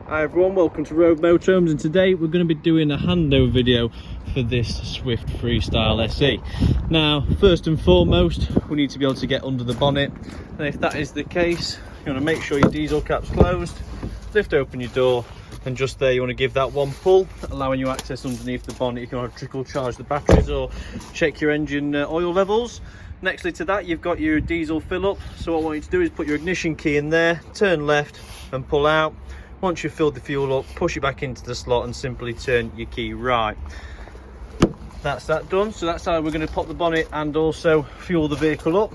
Hi everyone, welcome to Rove Motorhomes, and today we're going to be doing a handover video for this Swift Freestyle SE. Now, first and foremost, we need to be able to get under the bonnet, and if that is the case, you want to make sure your diesel cap's closed, lift open your door, and just there you want to give that one pull, allowing you access underneath the bonnet. You can trickle charge the batteries or check your engine oil levels. Nextly to that, you've got your diesel fill up, so what I want you to do is put your ignition key in there, turn left and pull out. Once you've filled the fuel up, push it back into the slot and simply turn your key right. That's that done. So that's how we're going to pop the bonnet and also fuel the vehicle up.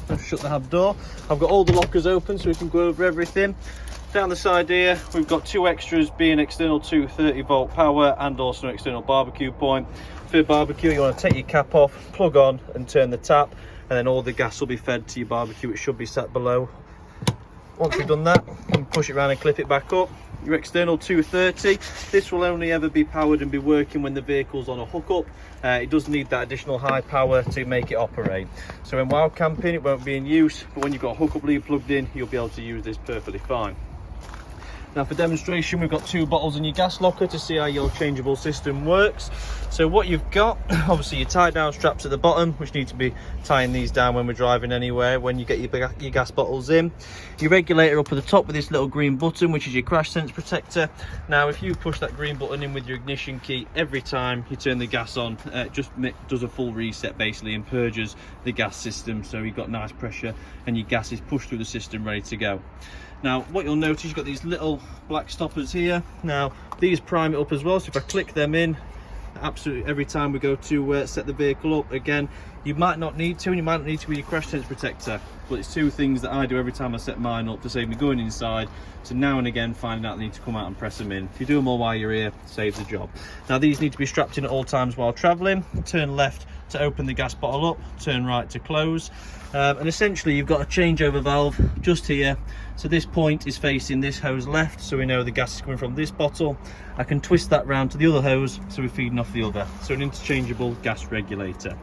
I'll shut the hab door. I've got all the lockers open so we can go over everything. Down the side here, we've got two extras, being external 230 volt power and also an external barbecue point. For barbecue, you want to take your cap off, plug on and turn the tap, and then all the gas will be fed to your barbecue. It should be sat below. Once we've done that, you can push it around and clip it back up. Your external 230, this will only ever be powered and be working when the vehicle's on a hookup. It does need that additional high power to make it operate. So in wild camping, it won't be in use, but when you've got a hookup lead plugged in, you'll be able to use this perfectly fine. Now for demonstration, we've got two bottles in your gas locker to see how your changeable system works. So what you've got, obviously your tie down straps at the bottom, which need to be tying these down when we're driving anywhere, when you get your gas bottles in. Your regulator up at the top with this little green button, which is your crash sense protector. Now if you push that green button in with your ignition key, every time you turn the gas on, it just does a full reset basically and purges the gas system, so you've got nice pressure and your gas is pushed through the system ready to go. Now what you'll notice, you've got these little black stoppers here. Now these prime it up as well, so if I click them in, absolutely every time we go to set the vehicle up, again, you might not need to, and you might not need to with your crash sense protector, but it's two things that I do every time I set mine up to save me going inside, so now and again finding out I need to come out and press them in. If you do them all while you're here, saves the job. Now these need to be strapped in at all times while traveling. Turn left to open the gas bottle up, turn right to close, and essentially you've got a changeover valve just here. So this point is facing this hose left, so we know the gas is coming from this bottle. I can twist that round to the other hose, so we're feeding off the other. So an interchangeable gas regulator.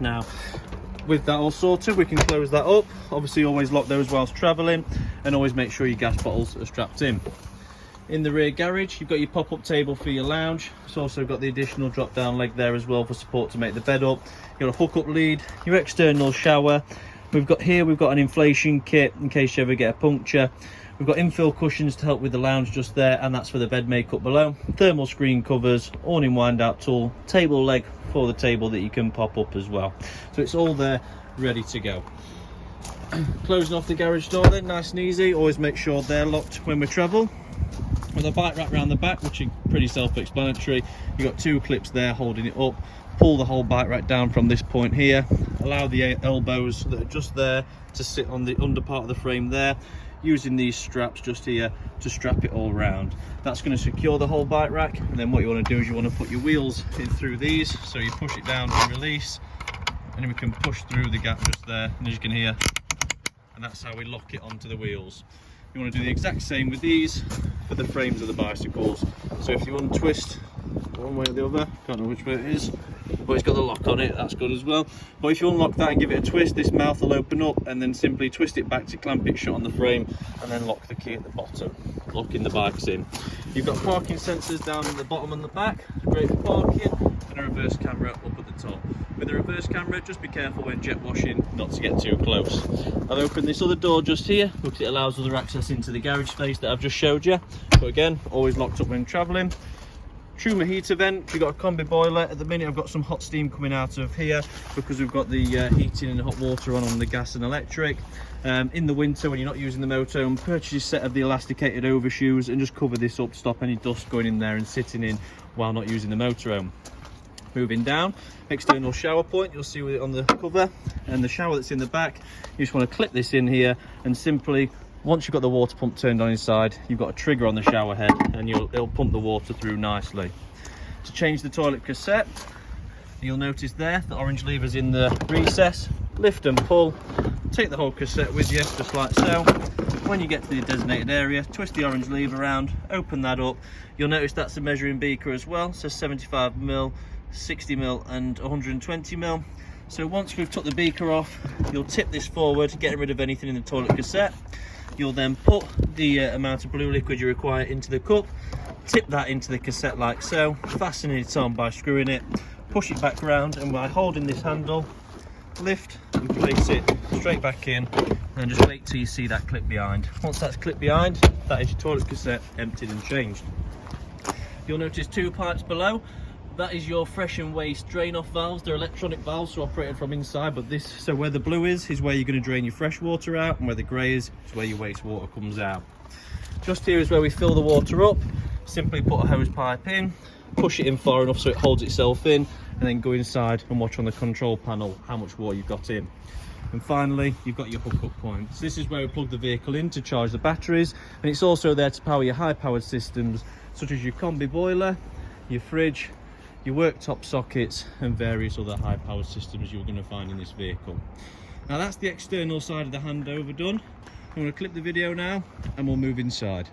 Now with that all sorted, we can close that up. Obviously always lock those whilst traveling, and always make sure your gas bottles are strapped in. In the rear garage, you've got your pop-up table for your lounge. It's also got the additional drop-down leg there as well for support to make the bed up. You've got a hookup lead, your external shower. We've got an inflation kit in case you ever get a puncture. We've got infill cushions to help with the lounge just there, and that's for the bed makeup below. Thermal screen covers, awning wind-out tool, table leg for the table that you can pop up as well. So it's all there, ready to go. Closing off the garage door then, nice and easy. Always make sure they're locked when we travel. With a bike rack around the back, which is pretty self-explanatory, you've got two clips there holding it up. Pull the whole bike rack down from this point here. Allow the elbows that are just there to sit on the under part of the frame there, using these straps just here to strap it all around. That's going to secure the whole bike rack, and then what you want to do is you want to put your wheels in through these, so you push it down and release, and then we can push through the gap just there, and as you can hear, and that's how we lock it onto the wheels. You want to do the exact same with these for the frames of the bicycles. So if you untwist one way or the other, can't know which way it is, but it's got the lock on it, that's good as well. But if you unlock that and give it a twist, this mouth will open up, and then simply twist it back to clamp it shut on the frame, and then lock the key at the bottom, locking the bikes in. You've got parking sensors down at the bottom and the back, great for parking, and a reverse camera up at the top. With the reverse camera, just be careful when jet washing not to get too close. I've opened this other door just here because it allows other access into the garage space that I've just showed you. But again, always locked up when travelling. Truma heater vent, we've got a combi boiler. At the minute I've got some hot steam coming out of here because we've got the heating and hot water on the gas and electric. In the winter when you're not using the motorhome, purchase a set of the elasticated overshoes and just cover this up to stop any dust going in there and sitting in while not using the motorhome. Moving down, external shower point, you'll see it on the cover, and the shower that's in the back, you just want to clip this in here, and simply once you've got the water pump turned on inside, you've got a trigger on the shower head, and it'll pump the water through nicely. To change the toilet cassette, you'll notice there the orange lever's in the recess. Lift and pull, take the whole cassette with you just like so. When you get to the designated area, twist the orange lever around, open that up. You'll notice that's a measuring beaker as well, so 75ml, 60ml and 120ml. So once we've took the beaker off, you'll tip this forward, getting rid of anything in the toilet cassette. You'll then put the amount of blue liquid you require into the cup, tip that into the cassette like so, fasten it on by screwing it, push it back around, and by holding this handle, lift and place it straight back in, and just wait till you see that clip behind. Once that's clipped behind, that is your toilet cassette emptied and changed. You'll notice 2 pipes below. That is your fresh and waste drain off valves. They're electronic valves, so operated from inside, but this, so where the blue is where you're going to drain your fresh water out, and where the grey is where your wastewater comes out. Just here is where we fill the water up. Simply put a hose pipe in, push it in far enough so it holds itself in, and then go inside and watch on the control panel how much water you've got in. And finally, you've got your hookup points. This is where we plug the vehicle in to charge the batteries, and it's also there to power your high-powered systems such as your combi boiler, your fridge, your worktop sockets, and various other high-powered systems you're going to find in this vehicle. Now that's the external side of the handover done. I'm going to clip the video now and we'll move inside.